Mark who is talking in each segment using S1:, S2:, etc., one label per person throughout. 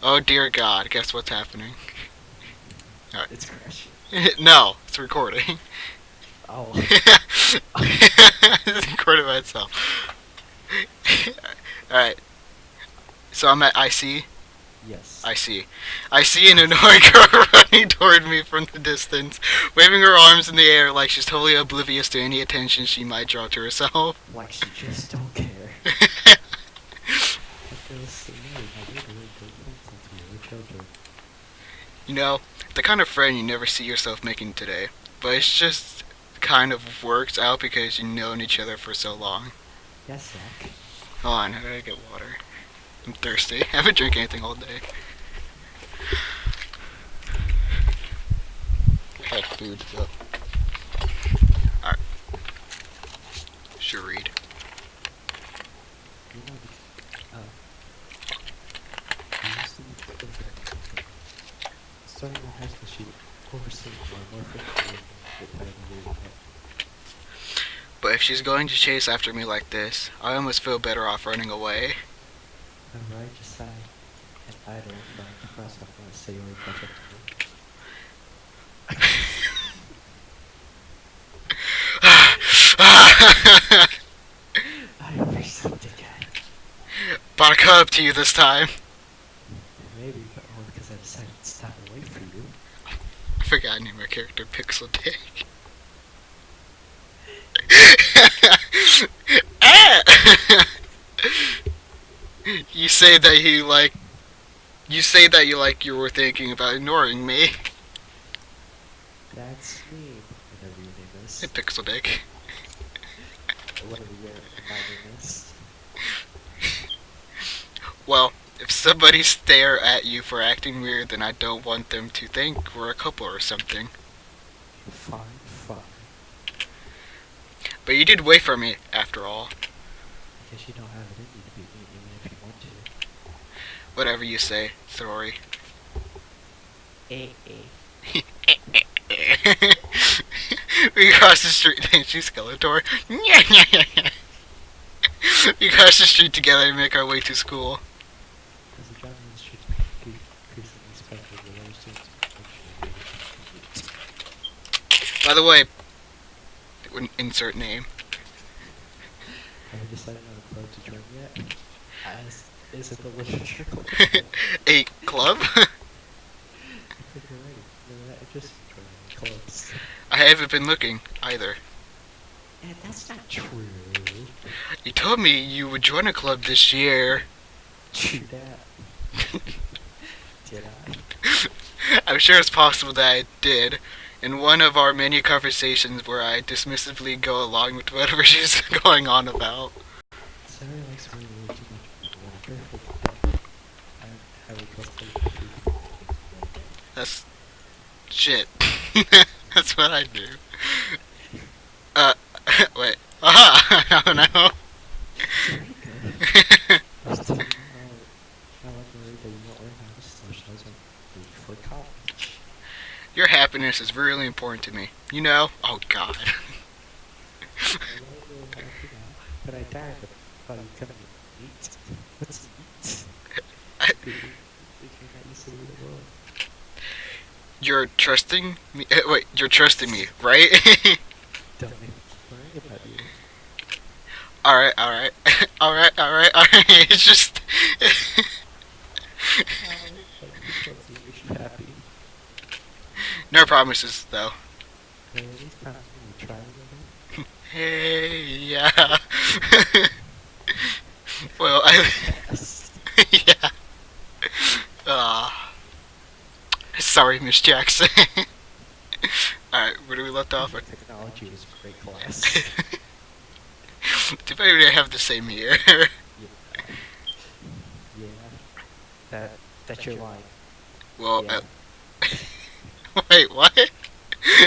S1: Oh dear God, guess what's happening? Alright.
S2: It's crashing.
S1: No, it's recording.
S2: Oh.
S1: It's recording by itself. Alright, so I'm at IC.
S2: Yes.
S1: I see an annoying girl running toward me from the distance, waving her arms in the air like she's totally oblivious to any attention she might draw to herself.
S2: Like she just don't care. I feel so annoyed. I literally don't want something to your children.
S1: You know, the kind of friend you never see yourself making today, but it's just kind of works out because you've known each other for so long.
S2: Yes, Zach.
S1: Hold on, I gotta get water. I'm thirsty. I haven't drank anything all day. I had food, so. Alright. Should read.
S2: You know, I used to be starting in high school, she overseeing more frequently than I ever.
S1: But if she's going to chase after me like this, I almost feel better off running away.
S2: A righteous side and idol from the cross I want to say or project. I overslept again.
S1: But I come up to you this time.
S2: Maybe, but only because I decided to stop and wait for you.
S1: I forgot I named my character Pixel Dick. You say that you were thinking about ignoring me.
S2: That's me, whatever your name is.
S1: Hey, Pixel Dick.
S2: Whatever my name is.
S1: Well, if somebody stare at you for acting weird, then I don't want them to think we're a couple or something.
S2: Fine.
S1: But you did wait for me, after all.
S2: Because you don't have it in you to be me, even if you want to.
S1: Whatever you say, sorry. We crossed the street. She's Skeletor. We crossed the street together and make our way to school.
S2: Because the driving in the streets increasingly special with other students.
S1: By the way, insert name.
S2: Have you decided on a club to join yet? Is it the literature club?
S1: A club?
S2: I think you're right. You're not interested in joining clubs.
S1: I haven't been looking, either.
S2: And that's not true.
S1: You told me you would join a club this year.
S2: True that. Did I?
S1: I'm sure it's possible that I did. In one of our many conversations where I dismissively go along with whatever she's going on about.
S2: Sarah likes me way too much. I requested.
S1: That's shit. That's what I do. Wait. Aha! I don't know.
S2: I was telling you how I'm worried that you won't learn how to socialize before college.
S1: Your happiness is really important to me. You know? Oh God.
S2: But I died before you come and eat. What's eat? You're not used to the world.
S1: You're trusting me? Wait, you're trusting me, right?
S2: Don't make me worry about you.
S1: Alright. Alright. It's just...
S2: You should be happy.
S1: No promises, though.
S2: At least promise me you try together.
S1: Hey, yeah. Well,
S2: Yes.
S1: yeah. Sorry, Miss Jackson. Alright, where do we left off?
S2: Technology was a great class.
S1: Too bad we didn't have the same year.
S2: Yeah. That's your line.
S1: Well,
S2: Yeah.
S1: wait, what?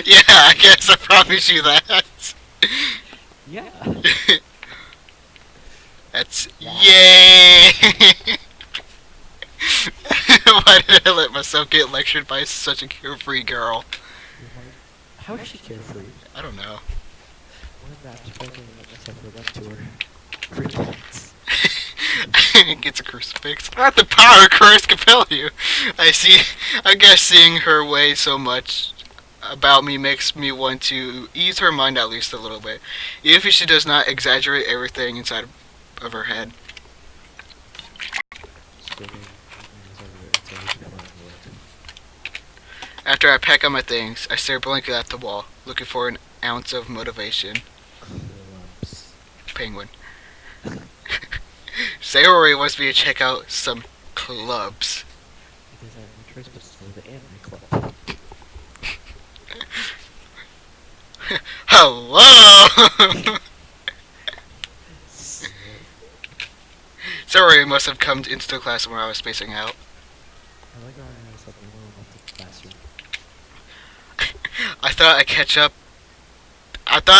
S1: Yeah, I guess I promise you that.
S2: Yeah.
S1: That's
S2: Yeah.
S1: yay! Why did I let myself get lectured by such a carefree girl?
S2: How is she carefree?
S1: I don't know.
S2: One of that, I'm surprised I let myself live up to her. Regrets.
S1: Gets a crucifix. Not the power of Christ compel you. I see. I guess seeing her weigh so much about me makes me want to ease her mind at least a little bit, even if she does not exaggerate everything inside of her head. After I pack up my things, I stare blankly at the wall, looking for an ounce of motivation.
S2: Clubs.
S1: Penguin. Sayori wants me to check out some clubs.
S2: Because I have no choice but to go to the anime club.
S1: Hello! Sayori must have come into the class when I was spacing out.
S2: I like how I was like alone with the classroom.
S1: I thought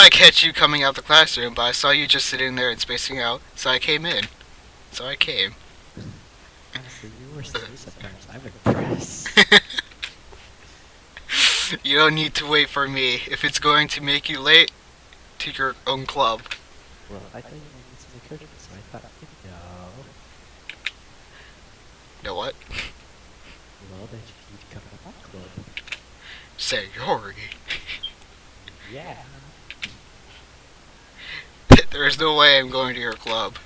S1: I'd catch you coming out the classroom, but I saw you just sitting there and spacing out, so I came in. So I came.
S2: Honestly, you were silly sometimes. I'm impressed.
S1: You don't need to wait for me if it's going to make you late to your own club.
S2: Well, I thought you wanted some encouragement, so I thought, no.
S1: Know what?
S2: Well, then you need to come to my club.
S1: Sayori.
S2: Yeah.
S1: There is no way I'm going to your club.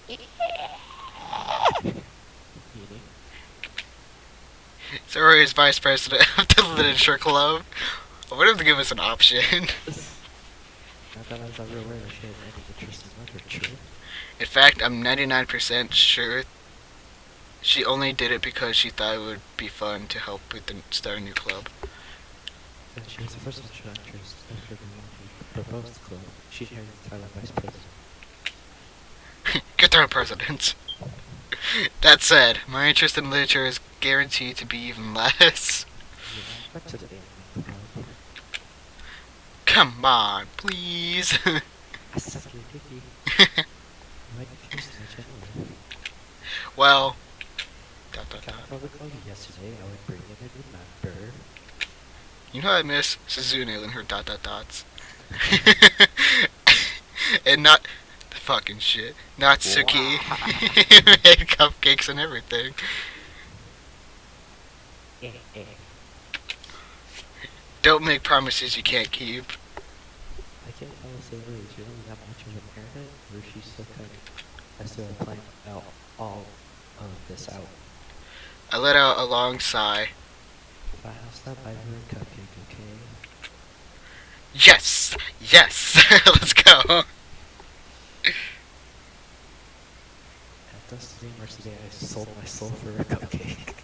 S2: Meaning?
S1: Sayori is vice president of the literature club. I wanted to give us an option.
S2: Not that I was ever aware that she had any interest in literature.
S1: In fact, I'm 99% sure she only did it because she thought it would be fun to help with start a new club.
S2: And she was the first introductress after the one who proposed the club. She inherited the title of vice president.
S1: Get down, president. That said, my interest in literature is guaranteed to be even less.
S2: Yeah, back to the anime club.
S1: Come on, please.
S2: I suck your dicky. Why confused much anyway?
S1: Well,
S2: Got the club yesterday. I would bring in a new member.
S1: you know I miss Suzune and her dots. And not the fucking shit. Natsuki made cupcakes and everything. Don't make promises you can't keep.
S2: I can't tell if Sayori is really that much of a parent, or if she's still kind of still playing out all of this out.
S1: I let out a long sigh.
S2: But I'll stop by for a cupcake, okay?
S1: Yes! Yes! Let's go!
S2: At Dusty University, I sold my soul for a cupcake.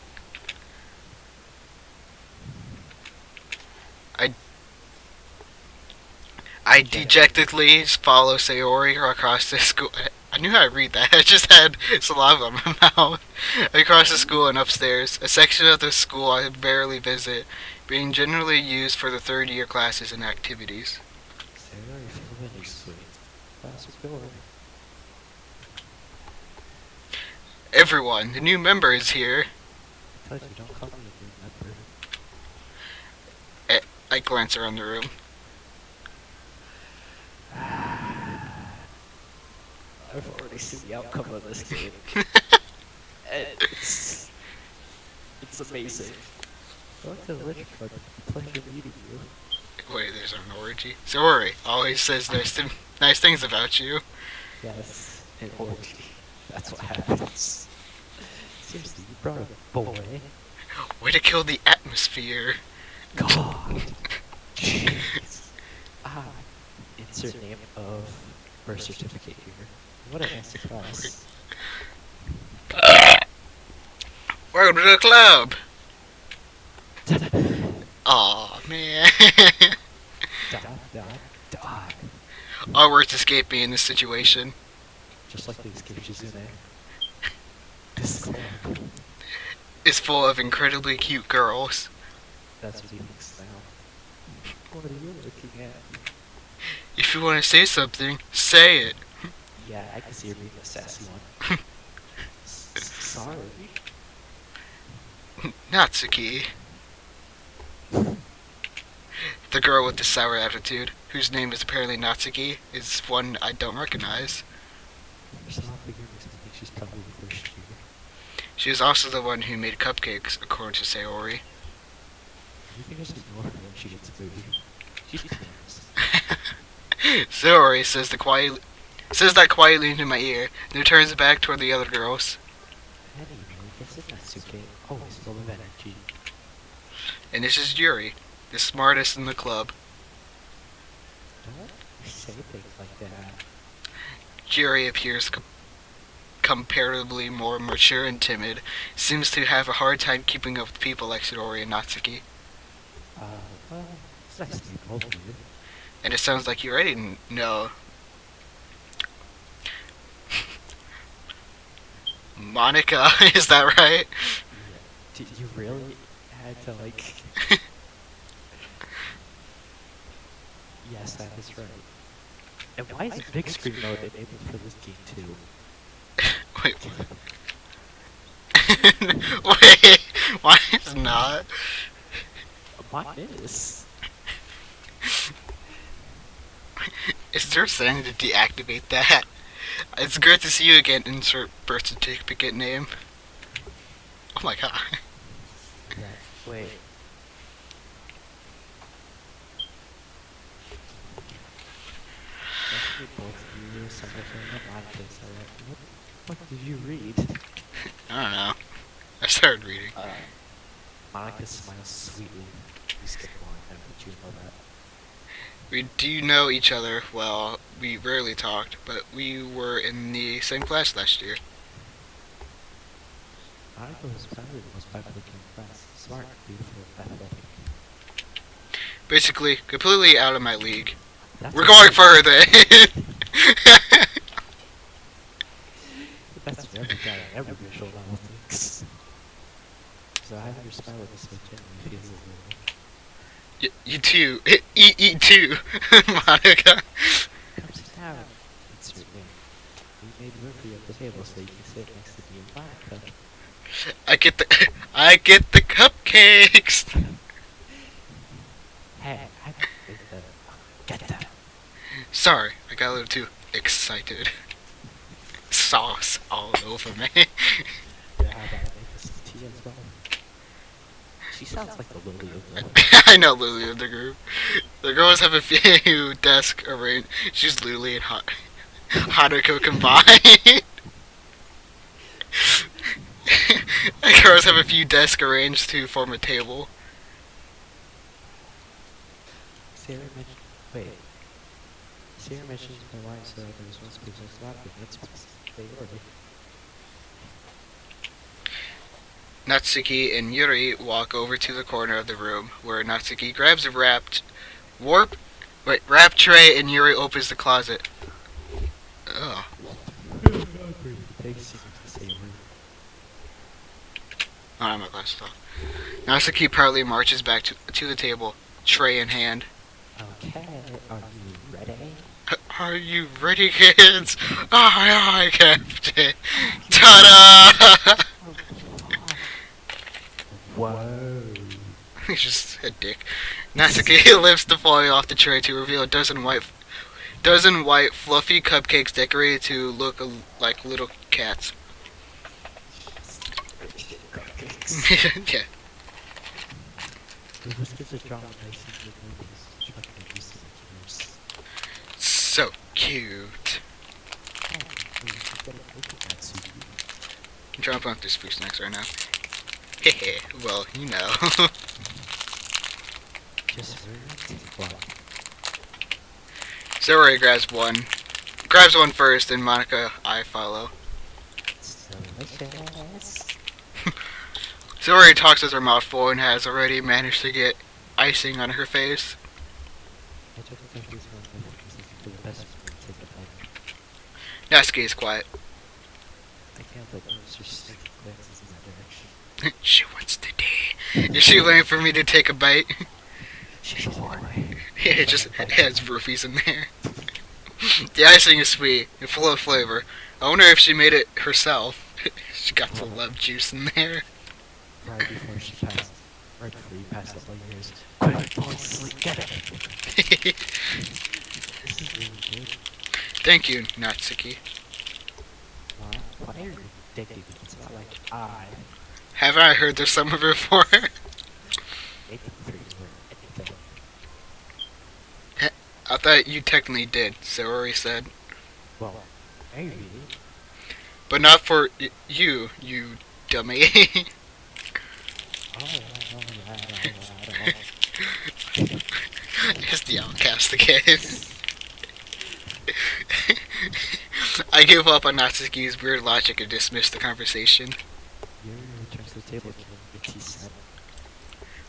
S1: I dejectedly follow Sayori across the school. I knew how to read that. I just had saliva in my mouth. Across the school and upstairs, a section of the school I rarely visit, being generally used for the third year classes and activities.
S2: Sayori is really sweet. Class is going.
S1: Everyone, the new member is here.
S2: I told you, don't call me a new member.
S1: I glance around the room.
S2: I've already seen the outcome of this game. it's amazing. Going to the Literature Club, pleasure meeting you.
S1: Wait, there's an orgy. Sayori always says nice things about you.
S2: Yes, an orgy. That's what happens. Seriously, you brought a boy?
S1: Way to kill the atmosphere.
S2: God. Jeez. Insert name of birth certificate here. What a nice surprise.
S1: Welcome to the club. Aw, man.
S2: Dog.
S1: Our words escape me in this situation.
S2: Just like they escaped Shizune. This club.
S1: It's full of incredibly cute girls.
S2: That's what he thinks now. What are you looking at?
S1: If you want to say something, say it.
S2: Yeah, I can see her being a sassy one. Sorry.
S1: Natsuki. The girl with the sour attitude, whose name is apparently Natsuki, is one I don't recognize.
S2: There's an awfully good reason to She's probably the first year.
S1: She is also the one who made cupcakes, according to Sayori.
S2: You can just ignore her when she gets food. She's famous.
S1: Sayori says that quietly into my ear, then turns back toward the other girls.
S2: Anyway, this is Natsuki, always full of energy.
S1: And this is Yuri, the smartest in the club.
S2: Don't say things like that.
S1: Yuri appears comparatively more mature and timid, seems to have a hard time keeping up with people like Shidori and Natsuki.
S2: Well, it's nice to be both of you.
S1: And it sounds like you already know. Monica, is that right?
S2: Yeah. Did you really had to, like... Yes, that is right. And why is big screen mode enabled for this game too?
S1: Wait, wait, why is not?
S2: Mine is.
S1: Is there something to deactivate that? It's great to see you again. Insert birth certificate name. Oh my god.
S2: Yeah, wait. Actually, both of you simultaneously in my case. What did you read?
S1: I don't know. I started reading.
S2: Monica smiles sweetly. You skip one, and but you know that.
S1: We do know each other well. We rarely talked, but we were in the same class last year.
S2: Monica was probably the most popular kid in class. Smart, beautiful, athletic.
S1: Basically, completely out of my league.
S2: That's
S1: We're going further.
S2: That's for every guy on every visual novel thinks. So having your smile with us so gently feels a little...
S1: You too. Eat too, Monica.
S2: Come sit down. It's your name. We made room for you at the table so you can sit next to me and Monica.
S1: I get the cupcakes.
S2: Hey, I made the... Get them.
S1: Sorry, I got a little too excited. Sauce all over me.
S2: Yeah, how about I make this tea as well? She sounds like the lily of the...
S1: I know Lily of the group. The girls have a few desks arranged. She's Lily and Haruko combined. The girls have a few desks arranged to form a table.
S2: Sarah mentioned... Wait. Sarah mentioned my wife said there was one space that's not good. That's priority.
S1: Natsuki and Yuri walk over to the corner of the room, where Natsuki grabs a wrap tray and Yuri opens the closet. Ugh.
S2: Takes to say
S1: I don't have my glasses off. Natsuki proudly marches back to the table, tray in hand.
S2: Okay, are you ready?
S1: Are you ready, kids? Aye, aye, Captain. Ta-da!
S2: Whoa.
S1: He's just a dick. Natsuki lifts the foil off the tray to reveal a dozen white fluffy cupcakes decorated to look like little cats. Yeah.
S2: The whiskers are drawn nice and good chocolate used to years.
S1: So cute.
S2: Oh, you should get a cake with that, Suki.
S1: I'm trying to put this food snacks right now. Hehe, well, you know.
S2: Just for one.
S1: Sayori grabs one first, and Monica, I follow.
S2: It's delicious.
S1: Sayori talks with her mouth full and has already managed to get icing on her face.
S2: I took the country's one for the best of me to take the bite.
S1: Natsuki is quiet.
S2: I can't but notice her sneaky glances in that direction.
S1: She wants to tea. Is she waiting for me to take a bite?
S2: She's a boy.
S1: It just has roofies in there. The icing is sweet and full of flavor. I wonder if she made it herself. She got some love juice in there.
S2: Right before you passed up all yours. Quick, fall asleep, get it! This is really good.
S1: Thank you, Natsuki.
S2: Why are you digging? It's not like I
S1: Haven't I heard this summer before?
S2: waiting for you or anything.
S1: I thought you technically did, Sayori said.
S2: Well, are you really?
S1: But not for you, you dummy.
S2: Alright.
S1: It's the outcast again. I give up on Natsuki's weird logic and dismiss the conversation.
S2: Yuri returns to the table carrying the tea set.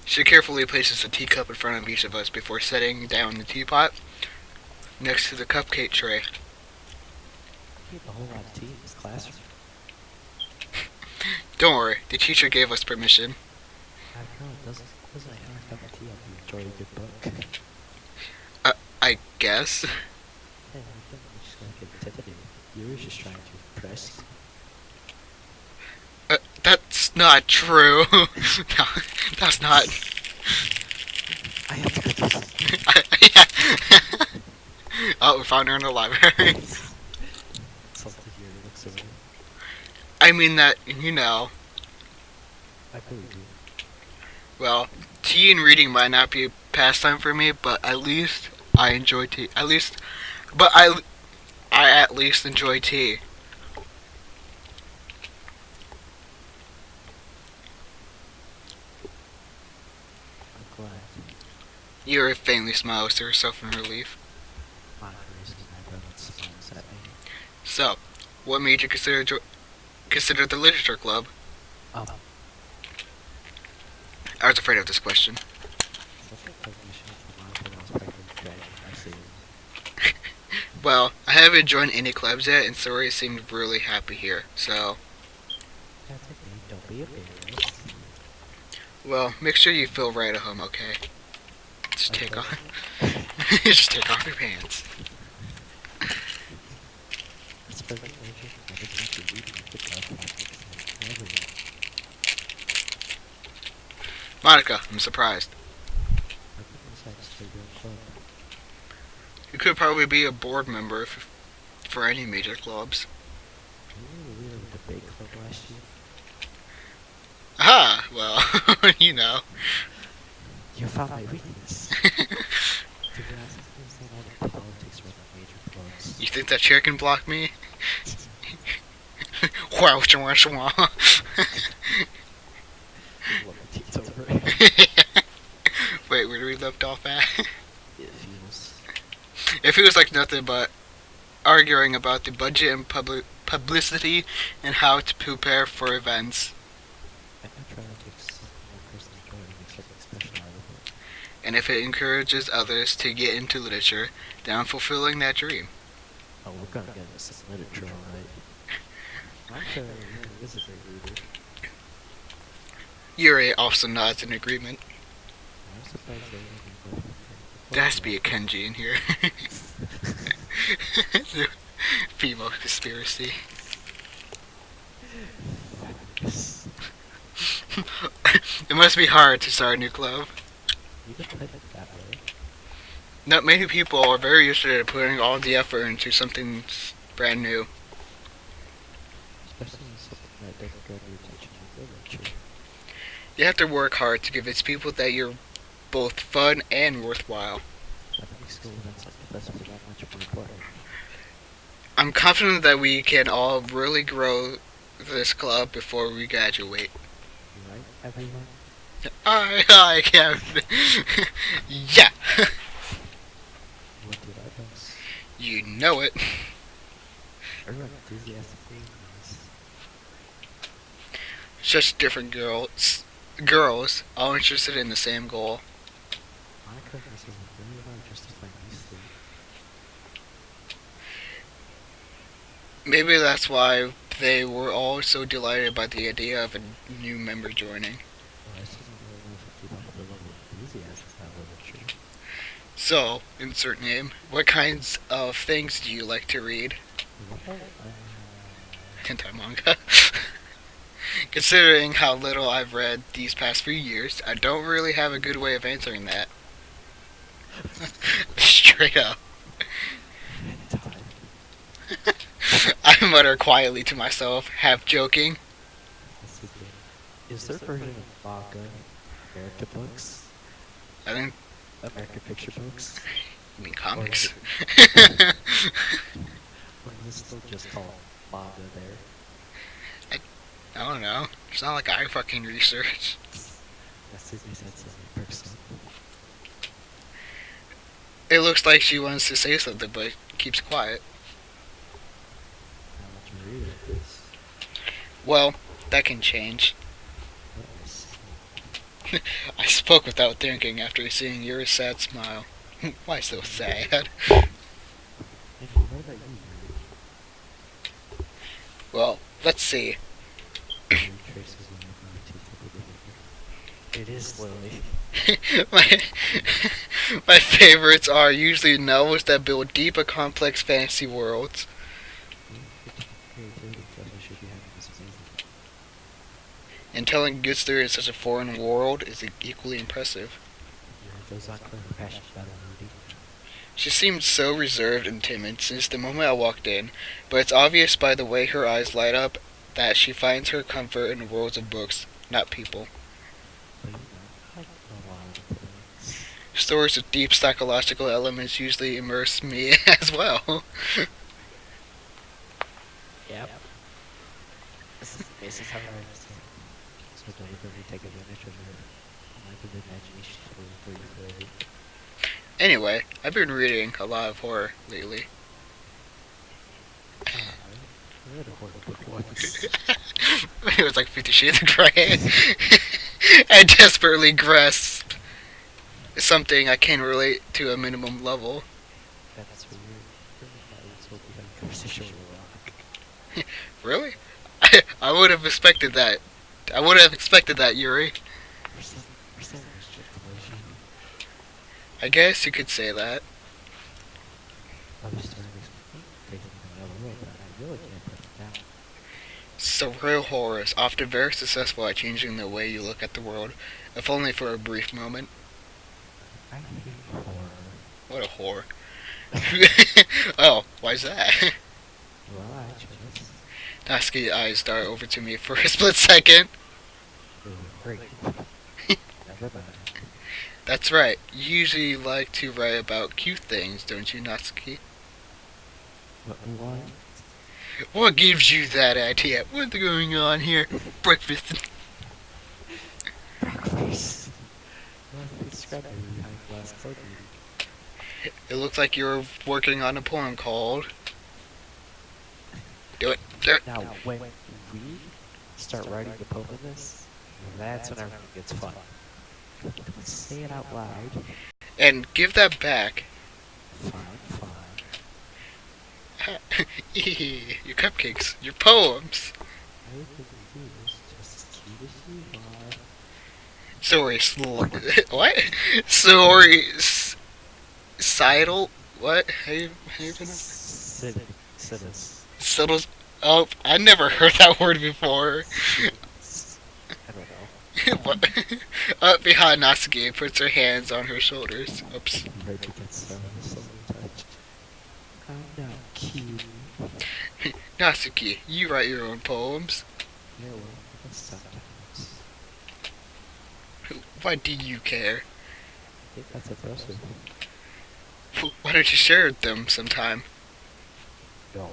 S1: She carefully places a teacup in front of each of us before setting down the teapot next to the cupcake tray.
S2: You have a whole lot of tea in this classroom.
S1: Don't worry, the teacher gave us permission.
S2: After all, doesn't a half cup of tea help you enjoy a good book?
S1: I guess.
S2: Hey, I think we're just gonna get tipsy. Yuri's just trying to impress.
S1: That's not true. No, that's not.
S2: I have to go do something.
S1: Oh, we found her in the library.
S2: Something Yuri looks away.
S1: I mean that, you know,
S2: I believe you.
S1: well, tea and reading might not be a pastime for me, but at least I enjoy tea. I at least enjoy tea.
S2: I'm glad.
S1: Yuri faintly smiles to herself in relief.
S2: Monica raises an eyebrow and smiles at me.
S1: So, what made you consider the literature club? I was afraid of this question.
S2: Something tells me she went to Monica when I was pregnant and dragged I see.
S1: Well, I haven't joined any clubs yet, and Sori seemed really happy here, so...
S2: That's okay, don't be embarrassed.
S1: Well, make sure you feel right at home, okay? Just take
S2: Okay.
S1: off... Just take off your pants.
S2: It's present nature, and it's not to read the club projects and everyone.
S1: Monica, I'm surprised.
S2: I couldn't decide to start your own club.
S1: You could probably be a board member for any major clubs.
S2: You were the leader of the debate club last year.
S1: Ah, well, you know.
S2: You found my weakness. To be honest, I understand all the politics around the major clubs.
S1: You think that chair can block me? Wow, shwa, shwa.
S2: Look, it's over.
S1: Wait, where do we left off at?
S2: It feels.
S1: It feels like nothing but arguing about the budget and publicity and how to prepare for events.
S2: I'm not trying to make something one person enjoy and make something special out of it.
S1: And if it encourages others to get into literature, then I'm fulfilling that dream.
S2: Oh, we're gonna get into some literature, alright. Monica really is a great reader.
S1: Yuri also nods in agreement.
S2: I'm surprised they didn't go.
S1: There has to be a Kenji in here. Female conspiracy. It must be hard to start a new club.
S2: You could put it that way.
S1: Not many people are very used to putting all the effort into something brand new.
S2: Especially in something that doesn't grab your attention like literature.
S1: You have to work hard to convince people that you're both fun and worthwhile.
S2: That makes school events like the festival that much more important.
S1: I'm confident that we can all really grow this club before we graduate.
S2: You right, everyone?
S1: I can. Yeah.
S2: What did I miss?
S1: You know it.
S2: Everyone enthusiastically nice.
S1: Such different girls, all interested in the same goal.
S2: Monica was really hard justifying nicely.
S1: Maybe that's why they were all so delighted by the idea of a new member joining.
S2: Well, I still don't really know if I keep up with the level of enthusiasm about literature.
S1: So, insert name. What kinds of things do you like to read?
S2: Well,
S1: Hentai manga. Considering how little I've read these past few years, I don't really have a good way of answering that. Straight up.
S2: hentai.
S1: I mutter quietly to myself, half joking.
S2: That's a good. Is there a version of manga, American books,
S1: I think
S2: American picture books,
S1: you mean
S2: or is
S1: comics.
S2: it, or is it still just called manga there?
S1: I don't know. It's not like I fucking research.
S2: That's the sense of a person.
S1: It looks like she wants to say something, but keeps quiet.
S2: How much you read of this?
S1: Well, that can change.
S2: Let me see.
S1: I spoke without thinking after seeing your sad smile. Why so sad?
S2: And you know that you
S1: Well, let's see.
S2: read traces of your tip of the finger. It is Lily.
S1: my, my favorites are usually novels that build deep and complex fantasy worlds.
S2: Creativity definitely should be having this amazing.
S1: And telling good stories in such a foreign world is equally impressive.
S2: Those aren't clear passion about reading.
S1: She seemed so reserved and timid since the moment I walked in, but it's obvious by the way her eyes light up that she finds her comfort in worlds of books, not people.
S2: But I know a lot of things.
S1: Stories with deep psychological elements usually immerse me as well.
S2: Yep. This is how I understand. So don't ever take advantage of your lack of imagination for your failure.
S1: Anyway, I've been reading a lot of horror lately.
S2: I read a horror book once.
S1: It was like 50 Shades of Grey. I desperately grasped something I can relate to a minimum level.
S2: That's weird. I was hoping to have a conversation with a rock.
S1: Really? I would have expected that. I would have expected that, Yuri.
S2: For some restriction.
S1: I guess you could say that.
S2: I was starting to take it another way, but I really can't put it down.
S1: Surreal horror is often very successful at changing the way you look at the world, if only for a brief moment.
S2: I hate horror.
S1: What a whore. Oh, why's that?
S2: Well, I chose.
S1: Natsuki's eyes dart over to me for a split second.
S2: Ooh, great. Never mind.
S1: That's right. You usually like to write about cute things, don't you, Natsuki?
S2: What?
S1: What gives you that idea? What's going on here? Breakfast.
S2: Breakfast. Well, describe me behind glass clothing.
S1: It looks like you're working on a poem called... Do it. Do it.
S2: Now, when we start writing the poem in this, that's when everything gets fun. Don't say it out loud.
S1: And give that back.
S2: Fine.
S1: Your cupcakes. Your poems.
S2: Everything you do is just as cute as you are.
S1: Sorry, what? Sorry, sidle? What? How you pronounce it?
S2: Siddles.
S1: Subtle. Oh, I never heard that word before.
S2: I don't know.
S1: What? Up behind Natsuki puts her hands on her shoulders. Oops.
S2: Right against the touch. I'm not cute.
S1: Natsuki, you write your own poems.
S2: Yeah, well, sometimes.
S1: Why do you care?
S2: I think that's impressive.
S1: Why don't you share them sometime?
S2: No,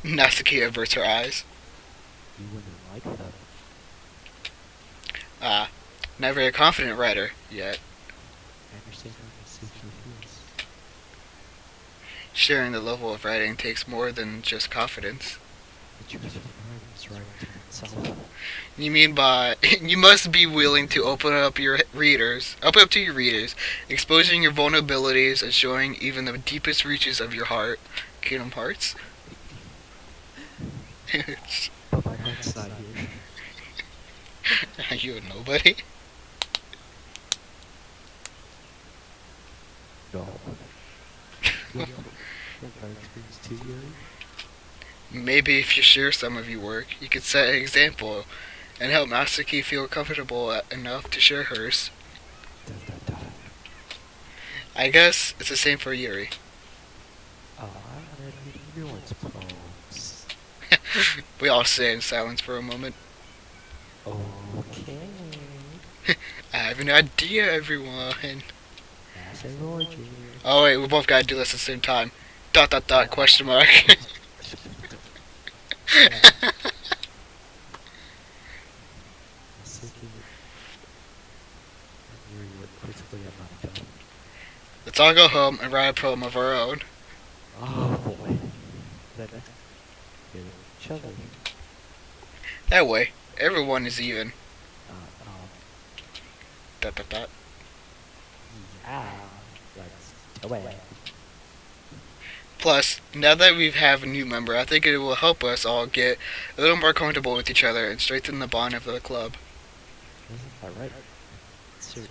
S1: Natsuki averts her eyes.
S2: you wouldn't like that.
S1: Ah, not very confident writer yet.
S2: I understand how this situation feels.
S1: Sharing the level of writing takes more than just confidence.
S2: The truth of the writing to itself.
S1: You mean by you must be willing to open up to your readers, exposing your vulnerabilities and showing even the deepest reaches of your heart. Kingdom Hearts.
S2: But my heart's not here.
S1: Are you a nobody?
S2: No. You have our experience too, Yuri?
S1: Maybe if you share some of your work, you could set an example and help Masaki feel comfortable enough to share hers.
S2: Dun, dun, dun.
S1: I guess it's the same for Yuri.
S2: Oh, I read reading your
S1: We all sit in silence for a moment.
S2: Okay.
S1: I have an idea, everyone.
S2: That's a Roger.
S1: Oh wait, we both gotta do this at the same time. Dot dot dot question mark.
S2: Yeah. Seeking you're critically at Monica.
S1: Let's all go home and write a poem of our own.
S2: Oh boy. That next each other.
S1: That way, everyone is even.
S2: Uh, um,
S1: Dot dot dot.
S2: yeah. Let's do it.
S1: Plus, now that we have a new member, I think it will help us all get a little more comfortable with each other and strengthen the bond of the club.
S2: Isn't that right? Certainly.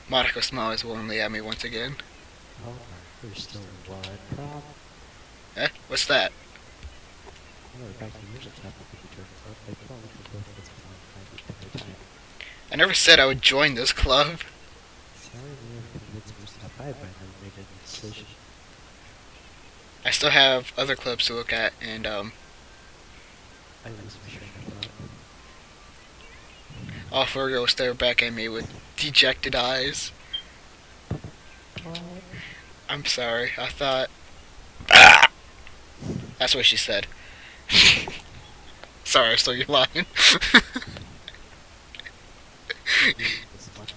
S1: Monica smiles warmly at me once again.
S2: Oh, there's still one problem.
S1: Eh? What's that?
S2: Remember back years of time with the journey club, they probably could both get some every time.
S1: I never said I would join this club.
S2: Sorry, we have convinced me to stop by, but I never made any decision.
S1: I still have other clubs to look at, and
S2: I lose my train of thought.
S1: all four girls stare back at me with dejected eyes.
S2: What?
S1: I'm sorry, I thought. Ah! That's what she said. Sorry, I stole your line.
S2: This one.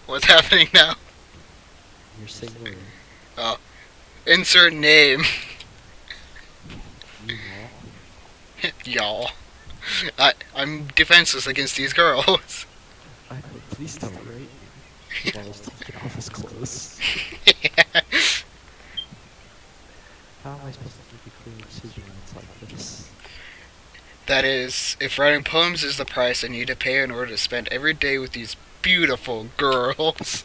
S1: What's happening now?
S2: You're single.
S1: Oh, insert name,
S2: You all.
S1: y'all. I'm defenseless against these girls.
S2: I know, please don't rate me. While I was taking off his clothes. How am I supposed to make a clear decision when it's like this?
S1: That is, if writing poems is the price I need to pay in order to spend every day with these beautiful girls.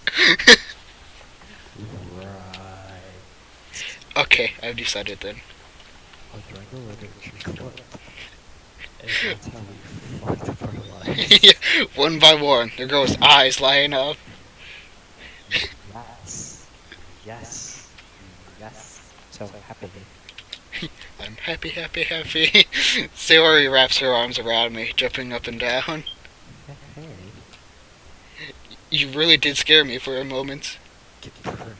S2: Right.
S1: Okay, I've decided then.
S2: I'll join the literature club. And that's how we fucked up our lives.
S1: One by one, the girls' eyes lighting up.
S2: Yes. Yes. Yes. So happy.
S1: I'm happy, happy, happy. Sayori wraps her arms around me, jumping up and down.
S2: Hey.
S1: You really did scare me for a moment.
S2: Get burned.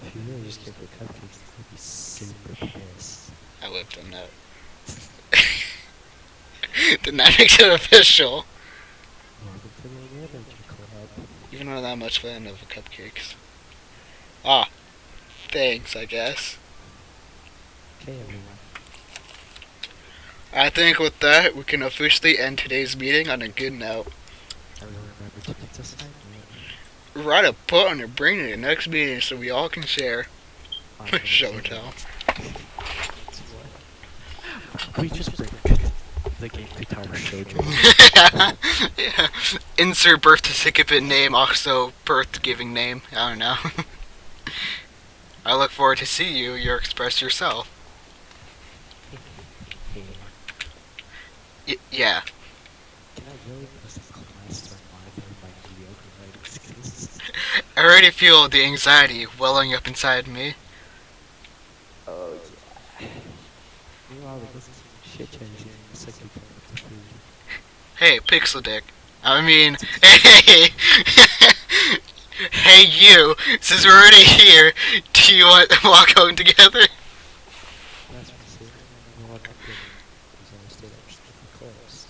S2: If you really just give her cupcakes, they'll be super pissed.
S1: I lived on that. Then that makes it official.
S2: Welcome to the literature club.
S1: Even though I'm not much fan of cupcakes. Ah, thanks, I guess.
S2: Okay, everyone.
S1: I think with that, we can officially end today's meeting on a good note.
S2: Everyone remember to get this time.
S1: Write a poem and bring it to the next meeting so we all can share. Show and tell.
S2: We just bring the game guitar shoujo.
S1: Yeah. Insert birth certificate name, also birth giving name. I don't know. I look forward to see you. You express yourself. Yeah.
S2: Can I really post a class to remind her of my mediocre writing skills?
S1: I already feel the anxiety welling up inside me.
S2: Oh yeah. Meanwhile, we listen to shit changing the second part of the food.
S1: Hey, Pixel Dick. I mean, hey, hey you. Since we're already here, do you want to walk home together?
S2: That's what I say. I walk up here. He's always stood up for clothes.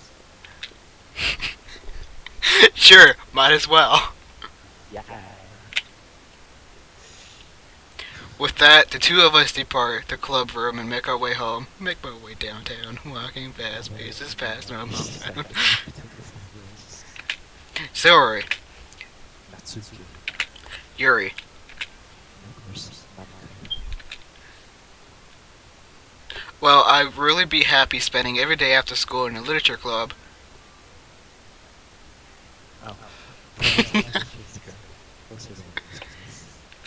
S1: Sure, might as well.
S2: Yeah.
S1: With that, the two of us depart the club room and make our way home. Make my way downtown, walking fast paces past normal town. Sayori,
S2: Natsuki.
S1: Yuri,
S2: And of course, Namaka.
S1: well, I'd really be happy spending every day after school in a literature club.
S2: Oh.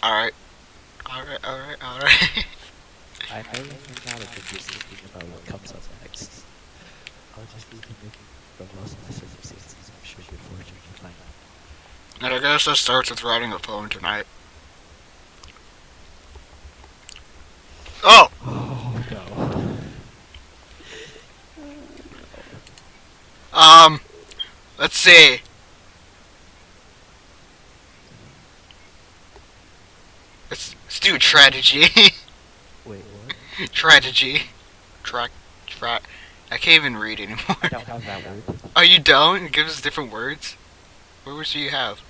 S1: Alright. Alright.
S2: I may or may not have been just thinking about what comes up next. I'll just need to make the most of the circumstances. I'm sure you're fortunate to find out.
S1: And I guess that starts with writing a poem tonight. Oh!
S2: Oh no.
S1: Um, let's see. Let's do strategy.
S2: Wait, what?
S1: Strategy. Track. I can't even read anymore.
S2: I don't have that word.
S1: Oh, you don't? It gives us different words? What words do you have?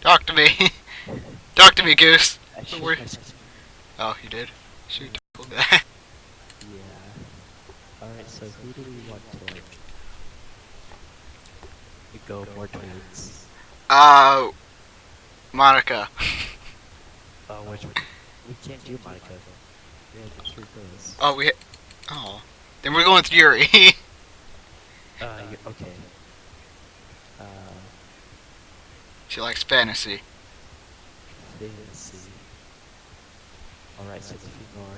S1: Talk to me. Talk to me, Goose.
S2: I should
S1: Where-
S2: my screen.
S1: Oh, you did? Shoot, pull that.
S2: Yeah. Alright, so who do we want to, like, go more towards?
S1: Monica.
S2: Which one? We can't do Monica. We have the three girls.
S1: Oh, oh. Then we're going with Yuri.
S2: Okay. Uh,
S1: She likes fantasy.
S2: fantasy. Alright, so the female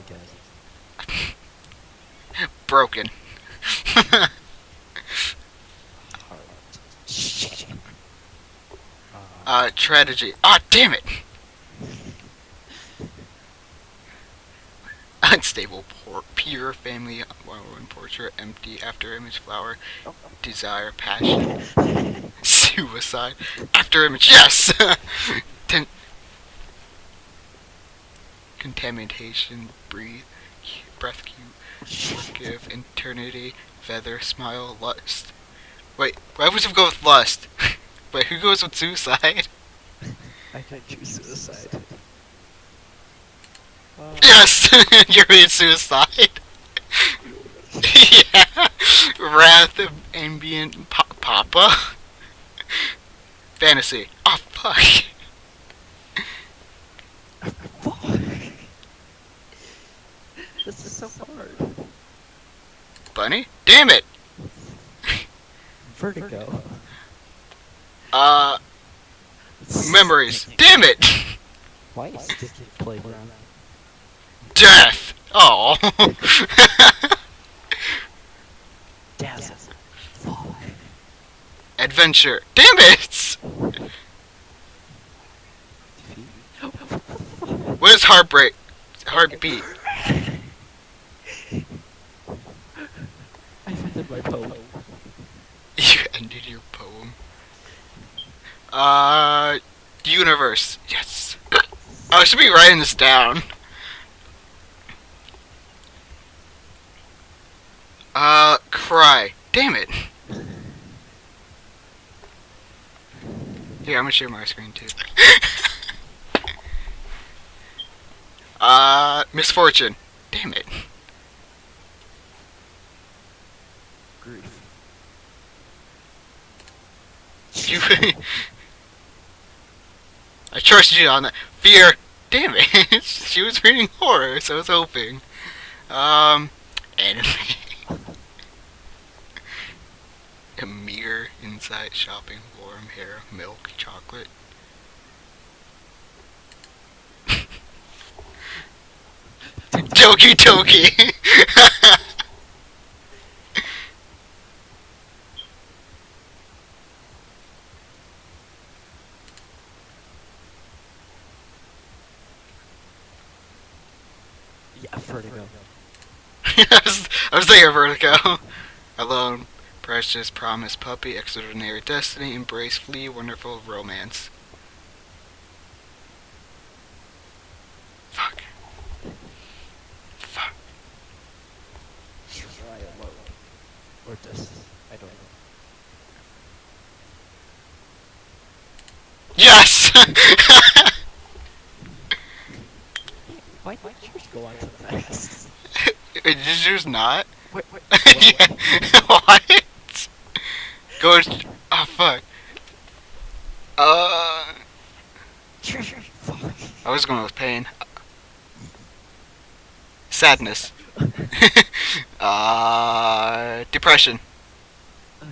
S2: orgasm.
S1: Broken.
S2: Alright. Shit.
S1: Strategy. Ah, damn it! Unstable, pure family, one portrait, empty, after image, flower, desire, passion, suicide, after image, yes! Ten contamination, breathe, breath, cute, give, eternity, feather, smile, lust. Wait, why would you go with lust? Wait, who goes with suicide?
S2: I can't choose suicide.
S1: Yes! You're in suicide. Yeah. Wrath of ambient papa. Fantasy. Oh fuck.
S2: Fuck. This is so hard.
S1: Bunny? Damn it.
S2: Vertigo.
S1: Memories. Damn it.
S2: Why is Sticky Playground?
S1: Death. Oh.
S2: Dazzle. Fuck.
S1: Adventure. Damn it.
S2: Defeat.
S1: What is heartbreak? Heartbeat.
S2: I ended my poem.
S1: You ended your poem. Universe. Yes. Oh, I should be writing this down. Cry. Damn it. Here, I'm gonna share my screen too. Misfortune. Damn it.
S2: Grief.
S1: You. I trusted you on that. Fear. Damn it. She was reading horror, so I was hoping. Anime. A mirror, inside, shopping, warm hair, milk, chocolate. Doki.
S2: Yeah, Vertigo.
S1: I was thinking Vertigo. Alone, precious, promise, puppy, extraordinary destiny, embrace, flee, wonderful romance. Fuck. Fuck.
S2: Try alone. Or just, I don't know.
S1: Yes!
S2: Why did yours go on to the next?
S1: Wait, did yours not?
S2: Wait,
S1: Yeah. What? Go. Oh, fuck.
S2: Fuck.
S1: I was going with pain. Sadness. Depression.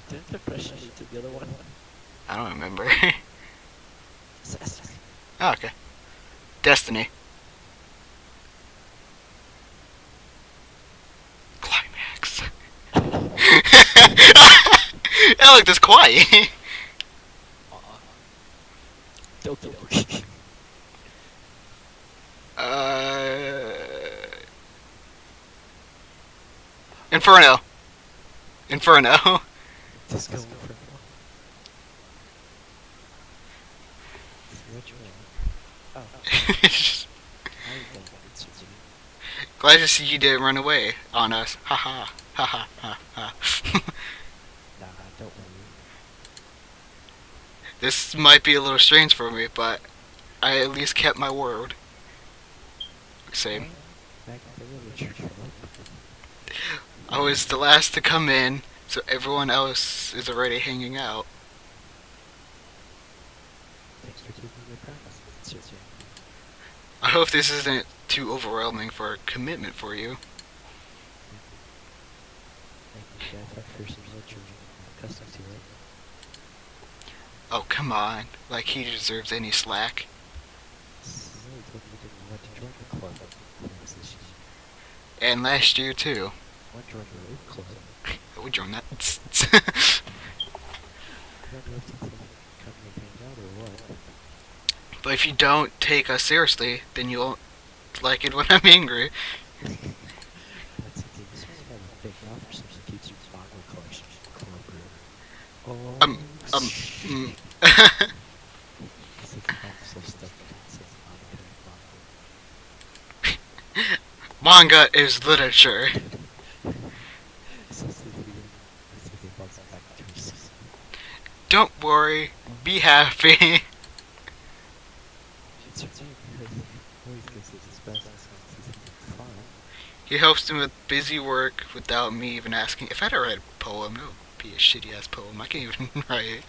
S2: Didn't depression lead to the other one?
S1: I don't remember.
S2: Disaster.
S1: Oh, okay. Destiny. Climax. I like this quiet.
S2: Doki Doki.
S1: Uh, Inferno. Inferno.
S2: Disco Inferno. Which one? Oh, I don't answer me.
S1: Glad to see you didn't run away on us. Ha ha. Ha ha ha ha.
S2: Nah, don't worry.
S1: This might be a little strange for me, but I at least kept my word. Same.
S2: Back to the village.
S1: I was the last to come in, so everyone else is already hanging out.
S2: Thanks for keeping your promise. It's your
S1: I hope this isn't too overwhelming for commitment for you.
S2: Thank you, Jeff. Our first village are accustomed to it.
S1: Oh, come on. Like he deserves any slack.
S2: Silly told me you didn't want to join the club. Clubs this year.
S1: And last year, too.
S2: Want to join your own club?
S1: I would join that.
S2: You don't know if to come and hang out or what.
S1: But if you don't take us seriously, then you won't like it when I'm angry.
S2: That's the thing. This one's got a big offer since it keeps your manga collection club room. Oh,
S1: Um, um, mm.
S2: It's like console stuff that says manga.
S1: Manga is literature.
S2: So it's like they brought it back to her season.
S1: Don't worry. Be happy.
S2: It's her thing because he always gives it his best and he's something fun.
S1: He helps me with busy work without me even asking. If I had to write a poem, it would be a shitty ass poem. I can't even write it.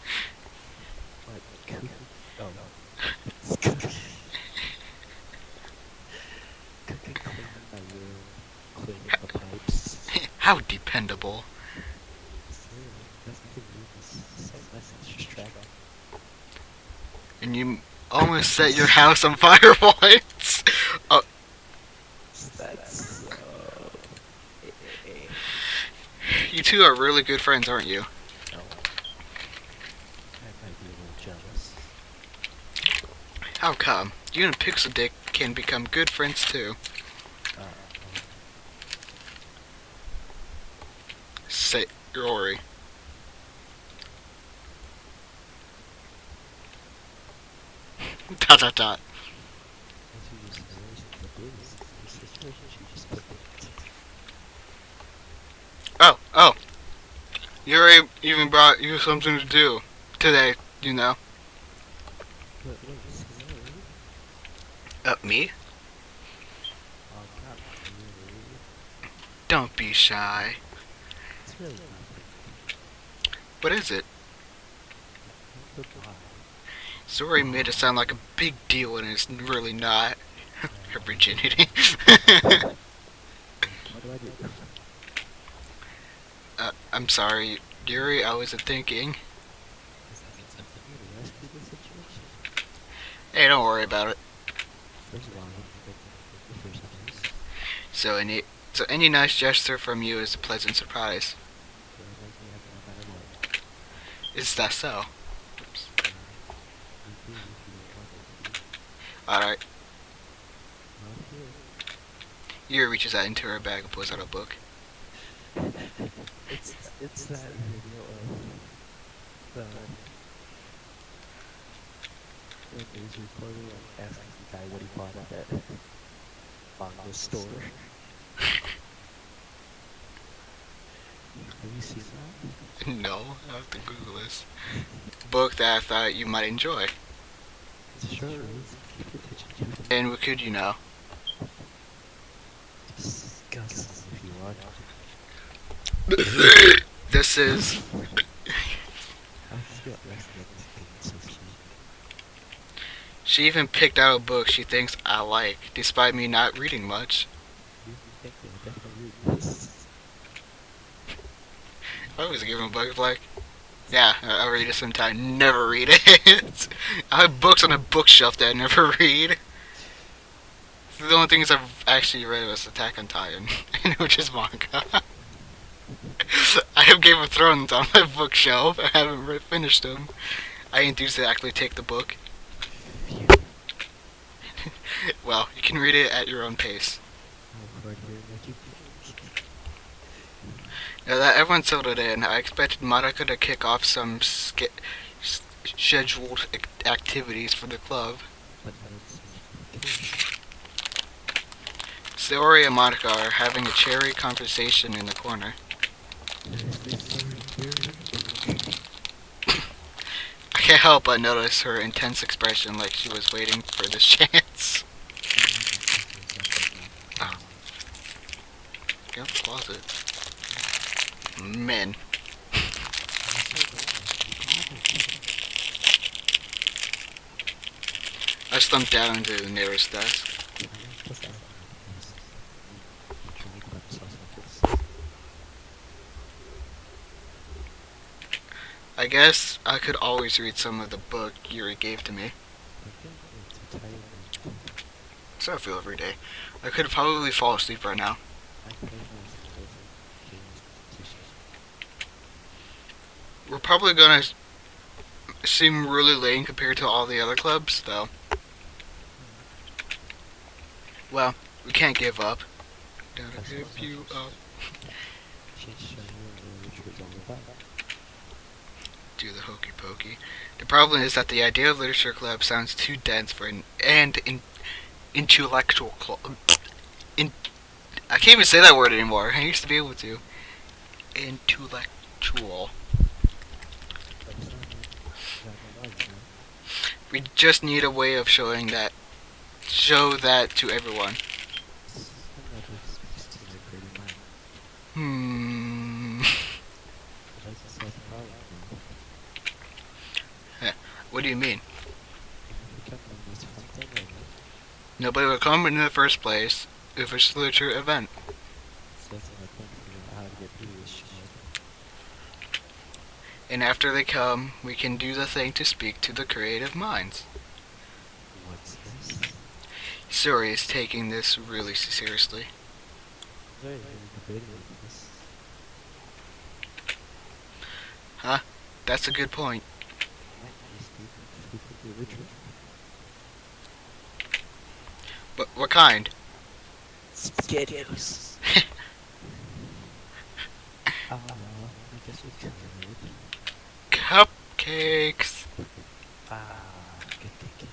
S2: What? Cookie? Oh no. It's cookie. Cookie cleaning my room, cleaning the pipes.
S1: How dependable.
S2: Seriously, that's the room is so nice and just drag on.
S1: And you almost set your house on fire once. Oh,
S2: That's so...
S1: you two are really good friends, aren't you?
S2: Oh. I might be a little jealous.
S1: How come? You and Pixel Dick can become good friends too. Say, Rory. Dot dot dot.
S2: As you just raised the blues, your situation, she just put it.
S1: Oh. Yuri even brought you something to do today, you know.
S2: But wait, Siri?
S1: Me?
S2: Oh, not really.
S1: Don't be shy.
S2: It's really nothing.
S1: What is it?
S2: Goodbye.
S1: Zori made it sound like a big deal and it's really not. Her virginity.
S2: What do I do?
S1: I'm sorry, Yuri, I wasn't thinking.
S2: Is that something to rescue the situation?
S1: Hey, don't worry about it.
S2: First of all, the first place.
S1: So any nice gesture from you is a pleasant surprise.
S2: You'll make me happy no matter what.
S1: Is that so? Oops.
S2: You do if you want it to be.
S1: Alright.
S2: Not here.
S1: Yuri reaches out into her bag and pulls out a book.
S2: It's that video of the news reporter like asking the guy what he bought at that manga store. Have you seen that?
S1: No, I have to Google this. Book that I thought you might enjoy.
S2: It's short reads. Keep your attention to it.
S1: And what could you know?
S2: Discuss if you want.
S1: This is...
S2: How does it get rested so cute?
S1: She even picked out a book she thinks I like, despite me not reading much.
S2: You think they'll definitely read this?
S1: I always give him a book like, yeah, I'll read it sometime. Never read it. I have books on a bookshelf that I never read. The only things I've actually read was Attack on Titan, which is manga. I have Game of Thrones on my bookshelf. I haven't finished them. I didn't do to actually take the book. Well, you can read it at your own pace.
S2: I look forward to hearing what you think.
S1: Now that everyone settled in, I expected Monica to kick off some scheduled activities for the club.
S2: But that doesn't seem to be the case.
S1: Sayori and Monica are having a cheery conversation in the corner.
S2: Is this story very
S1: I can't help but notice her intense expression like she was waiting for this chance. Oh. Get out the closet. Men. I slumped down into the nearest desk. I guess I could always read some of the book Yuri gave to me. So I feel every day. I could probably fall asleep right now. We're probably gonna seem really lame compared to all the other clubs, though. Well, we can't give up. Gotta give you up. Do the hokey pokey. The problem is that the idea of literature club sounds too dense for an intellectual club. I can't even say that word anymore. I used to be able to. Intellectual. We just need a way of showing that. Show that to everyone. What do you mean? Nobody would come in the first place if it's a literature event. And after they come, we can do the thing to speak to the creative minds.
S2: What's this?
S1: Suri is taking this really seriously. Huh? That's a good point. But what kind?
S2: Spaghettios. I guess we could.
S1: Cupcakes!
S2: Good thinking.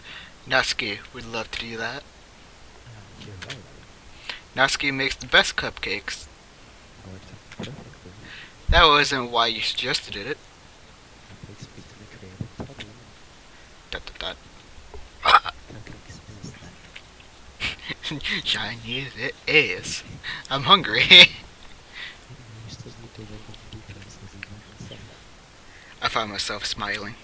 S1: Natsuki would love to do that.
S2: You're right.
S1: Natsuki makes the best cupcakes.
S2: That worked out perfectly.
S1: That wasn't why you suggested it.
S2: Cupcakes speak to the creative body.
S1: Dot dot dot.
S2: Cupcakes is that.
S1: Chinese it is. I'm hungry.
S2: You still need to look at the details as you went inside.
S1: I found myself smiling.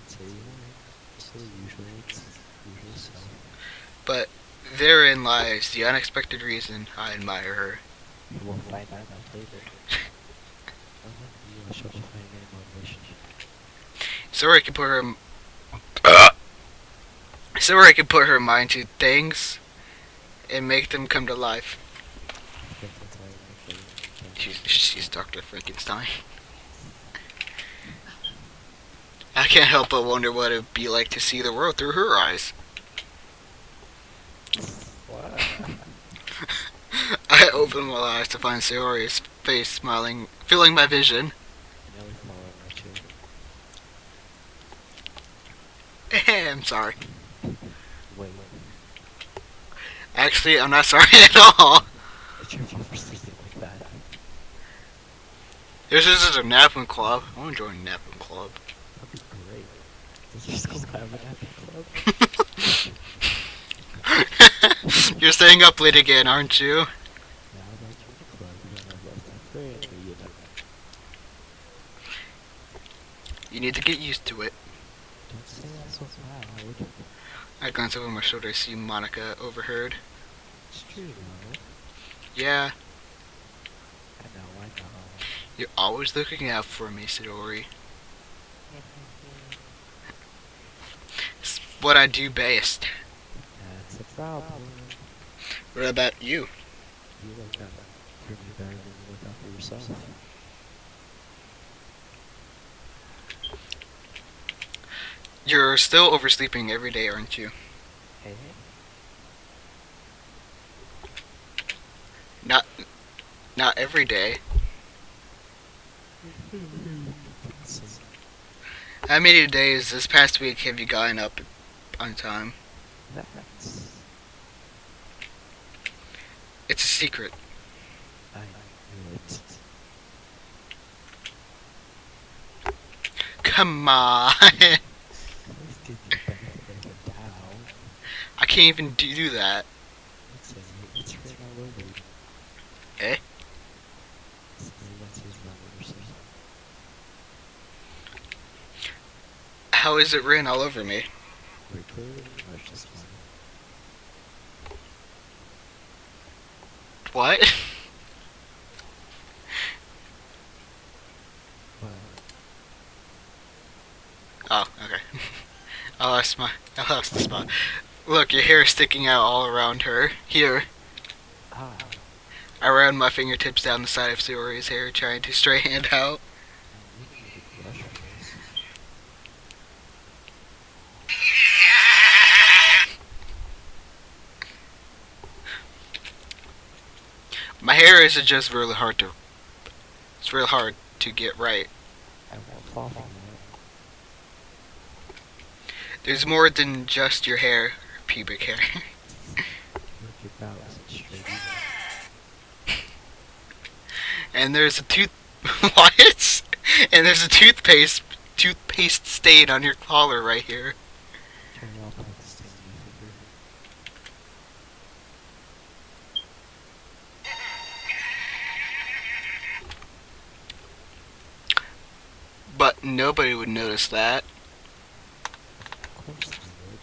S2: Say you weren't. So usually it's usual self.
S1: But therein lies the unexpected reason I admire her.
S2: We'll find out later. You shall find any motivation.
S1: Sora can put her Sora can put her mind to things and make them come to life. She's Dr. Frankenstein. I can't help but wonder what it'd be like to see the world through her eyes.
S2: What?
S1: I opened my eyes to find Sayori's face smiling, filling my vision.
S2: Nearly following my chair.
S1: I'm sorry.
S2: Wait.
S1: Actually, I'm not sorry at all.
S2: It's your fault for sleeping like that.
S1: This is a napping club. I want to join a napping club.
S2: That'd be great. Does your school have an napping club?
S1: You're staying up late again, aren't you?
S2: Now that you're in the club, you're gonna love that friend, you know.
S1: You need to get used to it.
S2: Don't say that so loud.
S1: I glance over my shoulder to see Monica overheard.
S2: It's true, though.
S1: Yeah,
S2: I know.
S1: you're always looking out for me, Sidori. It's what I do best.
S2: That's a problem.
S1: What about you?
S2: You look out for me better than you look out for yourself.
S1: You're still oversleeping every day, aren't you?
S2: Hey,
S1: Not not every day. How many days this past week have you gotten up on time?
S2: That's.
S1: It's a secret.
S2: I knew it.
S1: Come on.
S2: Let's give you the benefit of the doubt.
S1: I can't even do that.
S2: It's written all over you.
S1: Eh?
S2: That's his numbers.
S1: How is it written all over me?
S2: Record or just one?
S1: What?
S2: Well,
S1: Oh, okay. I lost the spot. Look, your hair is sticking out all around her. Here.
S2: ah,
S1: I ran my fingertips down the side of Sayori's hair, trying to straighten it out.
S2: you can make a brush for this.
S1: My hair is just really hard to. It's really hard to get right.
S2: I won't fall from that.
S1: There's more than just your hair, pubic hair.
S2: Look, your bow isn't straight either.
S1: And there's a tooth. What? And there's a toothpaste stain on your collar right here.
S2: Turn it off with the same finger.
S1: But nobody would notice that.
S2: Of course they would.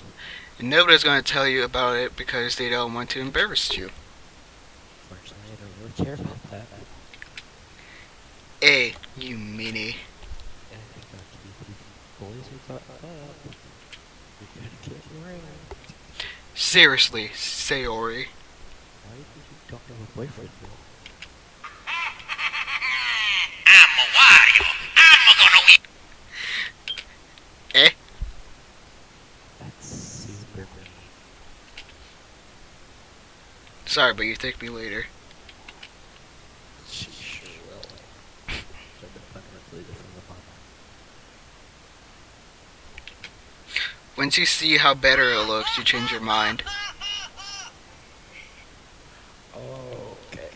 S1: And nobody's going to tell you about it because they don't want to embarrass you.
S2: Fortunately, I don't really care about that.
S1: Hey, you meanie.
S2: And I think I'll keep you boys who got up. You're gonna get around.
S1: Seriously, Sayori.
S2: Why do you think you don't have a boyfriend for?
S1: Eh?
S2: That's super mean.
S1: Sorry, but you take me later.
S2: She sure will. But the fundamentally different from
S1: Once you see how better it looks, you change your mind.
S2: okay.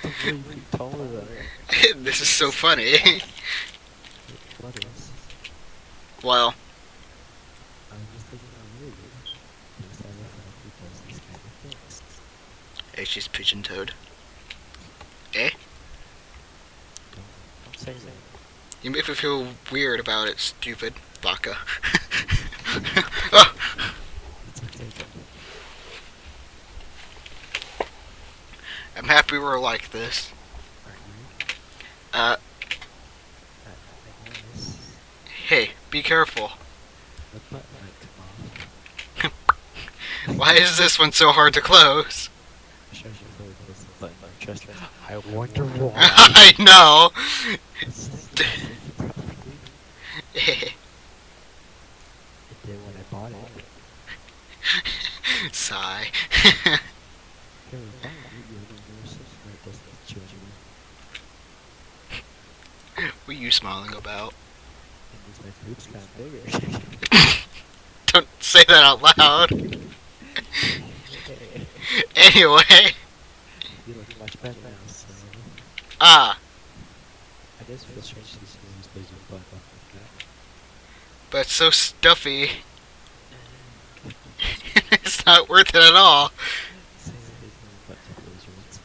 S2: The way you taller than her.
S1: This is so funny.
S2: What is?
S1: Well,
S2: I'm just thinking how weird it is. Because I love how he does these kind of things.
S1: hey, she's pigeon-toed. Eh?
S2: Don't say that.
S1: You make me feel weird about it, stupid baka. Oh,
S2: It's okay, though.
S1: I'm happy we're like this.
S2: Aren't you?
S1: Uh,
S2: I notice.
S1: hey, be careful.
S2: The button might come off.
S1: Why is this one so hard to close?
S2: Shows you fully close the button. Trust me. I wonder why.
S1: I know.
S2: Let's think about it properly. It did when I bought it.
S1: Sigh.
S2: Here, if I eat your little sister, it doesn't chew anymore.
S1: What are you smiling about?
S2: It means my boob's kind of bigger.
S1: Don't say that out loud. Anyway.
S2: You look much better now, so...
S1: Ah,
S2: I guess it feels strange to see these plays with butt off like
S1: but it's so stuffy. It's not worth it at all.
S2: that. Say that is no butt to close your lips.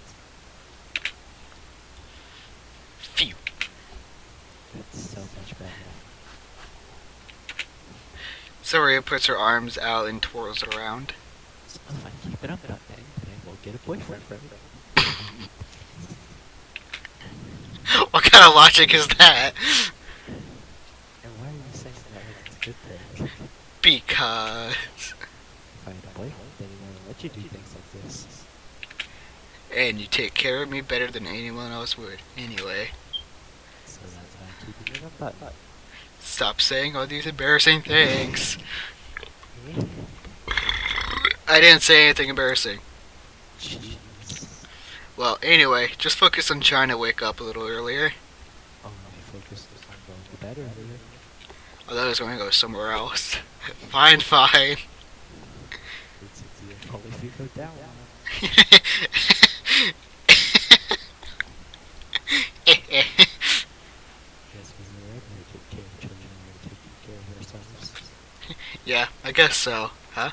S1: Phew.
S2: That's so much better.
S1: Soria puts her arms out and twirls it around.
S2: So if I keep it up that day, then I will get a boyfriend from it.
S1: What kind of logic is that?
S2: And why are you saying that like it's a good thing?
S1: Because.
S2: If I had a boyfriend, then he wouldn't let you do things like this.
S1: And you take care of me better than anyone else would. Anyway,
S2: So that's why I'm keeping it up that.
S1: stop saying all these embarrassing things. I didn't say anything embarrassing.
S2: Jeez.
S1: Well, anyway, just focus on trying to wake up a little earlier.
S2: Oh, I focused on going to bed earlier.
S1: I thought I was going to go somewhere else. Fine, fine.
S2: It's easier. Only if you go down. Yes, because we're ever take care of children, we're taking care of ourselves.
S1: Yeah, I guess so. Huh?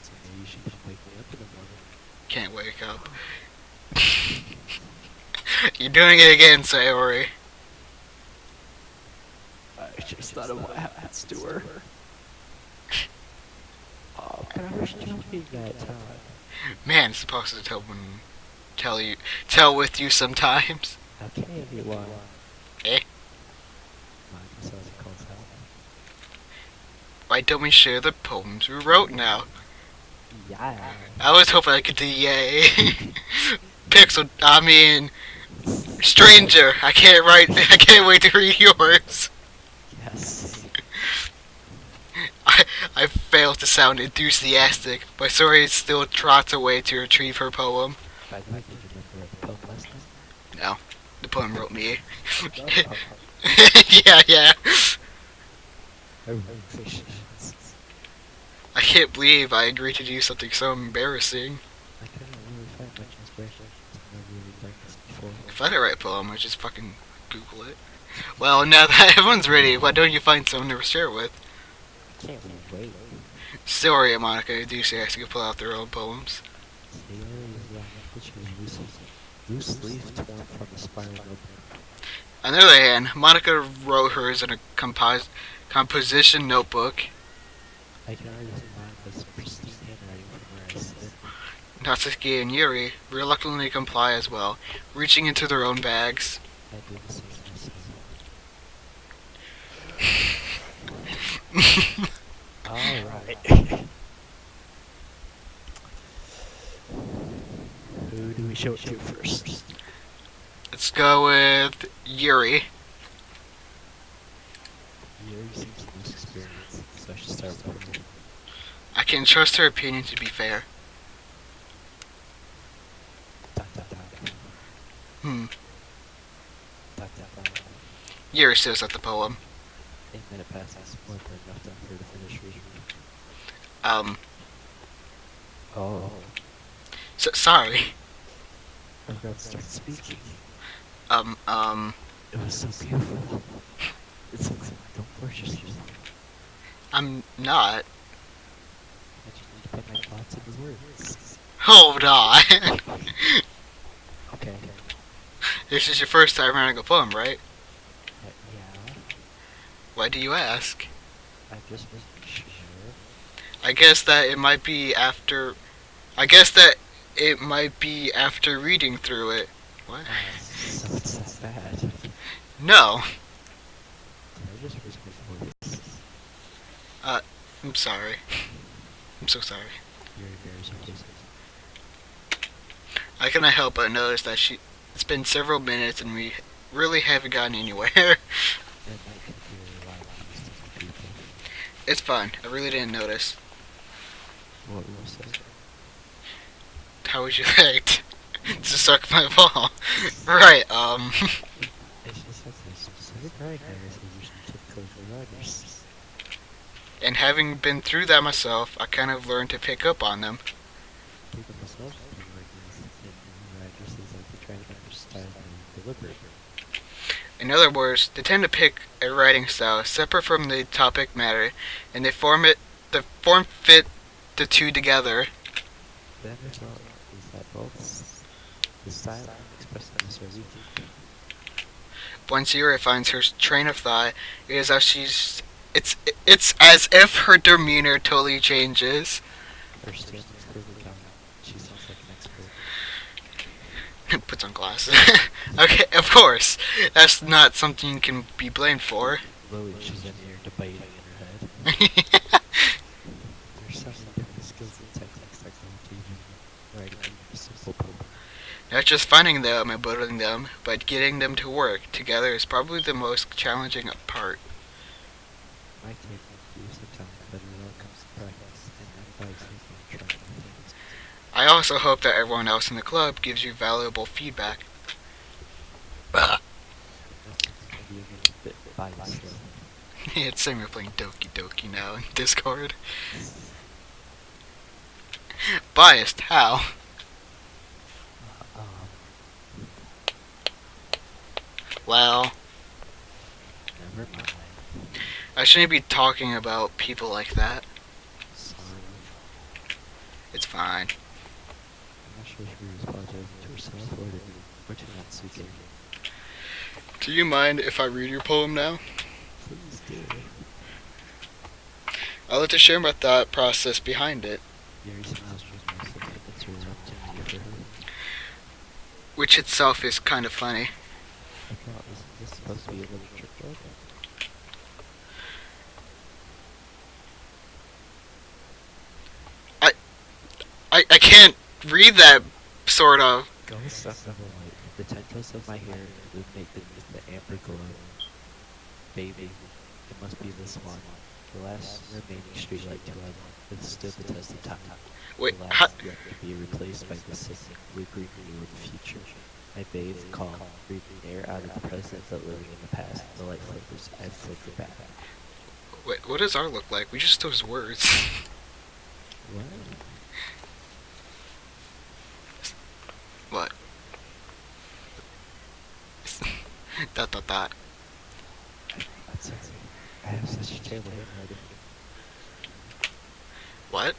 S2: So maybe you should come wake me up in the morning.
S1: Can't wake up. You're doing it again, Sayori.
S2: I just thought of what happens to her. Oh, but I was joking that time.
S1: Man, it's supposed to tell with you sometimes.
S2: Okay, everyone.
S1: Eh?
S2: Mine was how it calls out.
S1: Why don't we share the poems we wrote now?
S2: Yeah.
S1: I was hoping I could do yay. Stranger, I can't wait to read yours.
S2: Yes.
S1: I failed to sound enthusiastic, but Sayori still trots away to retrieve her poem.
S2: By the way, did you remember the poem last time?
S1: No, the poem wrote me.
S2: Oh,
S1: Yeah.
S2: oh.
S1: I can't believe I agreed to do something so embarrassing.
S2: I couldn't really find much inspiration. I've never really done this before.
S1: If I had to write a poem, I'd just fucking Google it. Well, now that everyone's ready, why don't you find someone to share with?
S2: I can't wait.
S1: Sayori and Monica enthusiastically pull out their own poems.
S2: Sailor is the picture of loose leaf torn from a spiral notebook.
S1: On the other hand, Monica wrote hers in a composition notebook.
S2: I can already see Monica's pristine handwriting from where I sit.
S1: Natsuki and Yuri reluctantly comply as well, reaching into their own bags.
S2: I do the same myself. Alright. Who do we show it to first?
S1: Let's go with Yuri.
S2: Yuri seems the most experienced, so I should start with her.
S1: I can trust her opinion to be fair.
S2: Dot, dot, dot.
S1: Hmm.
S2: Dot, dot, dot.
S1: Yuri stares at the poem.
S2: 8-minute passes, more than enough time for her to finish reading. Oh.
S1: Sorry.
S2: I'm about to start speaking.
S1: Um,
S2: It was so beautiful. It's like, don't force yourself.
S1: I'm not.
S2: I just need to put my thoughts into words.
S1: Hold on.
S2: Okay.
S1: This is your first time writing a poem, right?
S2: Yeah.
S1: Why do you ask?
S2: I just wasn't sure.
S1: I guess that it might be after reading through it. What?
S2: So it's that bad.
S1: No.
S2: Did I just raise my voice?
S1: I'm sorry. I'm so sorry.
S2: You're embarrassing voices.
S1: I cannot help but notice that it's been several minutes and we really haven't gotten anywhere.
S2: That might confuse a lot of these different people.
S1: It's fine. I really didn't notice.
S2: What was that?
S1: How would you like to suck my ball? Right,
S2: It's just like there's specific writing areas that usually typical for writers.
S1: and having been through that myself, I kind of learned to pick up on them.
S2: I think the most noticeable thing like this in writers is like they try to make their style very deliberate.
S1: In other words, they tend to pick a writing style separate from the topic matter, and they form fit the two together.
S2: The end result is that both the style and expressiveness are weak.
S1: Once Yuri finds her train of thought, it is as it's as if her demeanor totally changes.
S2: Her stance is clearly down. She sounds like an expert.
S1: Puts on glasses. Okay, of course. That's not something you can be blamed for.
S2: Lily, she's in here debating in her head. There's so many different skills and techniques that go into even writing a simple poem.
S1: Not just finding them and building them, but getting them to work together is probably the most challenging part.
S2: Might take years of time, but it all comes to practice, and that by example, trying.
S1: I also hope that everyone else in the club gives you valuable feedback.
S2: That's maybe a bit biased though.
S1: It's saying we're playing Doki Doki now in Discord. Biased? How?
S2: Um,
S1: Well,
S2: never mind.
S1: I shouldn't be talking about people like that.
S2: Sorry.
S1: It's fine.
S2: I'm not sure if you apologize to yourself or to Natsuke.
S1: Do you mind if I read your poem now?
S2: Please do.
S1: I'd like to share my thought process behind it,
S2: Yuri smiles dreamlessly, then turns around to me for her.
S1: which itself is kind of funny.
S2: After all, isn't this supposed to be a literature club?
S1: I can't read that, sort of.
S2: Ghosts of the light. The tendrils of my hair illuminate beneath the amber glow. Baby, it must be this one. The last remaining streetlight to have withstood the test of time.
S1: Wait,
S2: The
S1: how,
S2: last yet to be replaced by the sickening, blue-green view of the future. I bathe, calm, breathing air out of the present but living in the past. The light flickers, I flicker back.
S1: wait, what does our look like? We just those words.
S2: What?
S1: What? Dot dot dot.
S2: I'm sorry. I have such a terrible handwriting.
S1: What?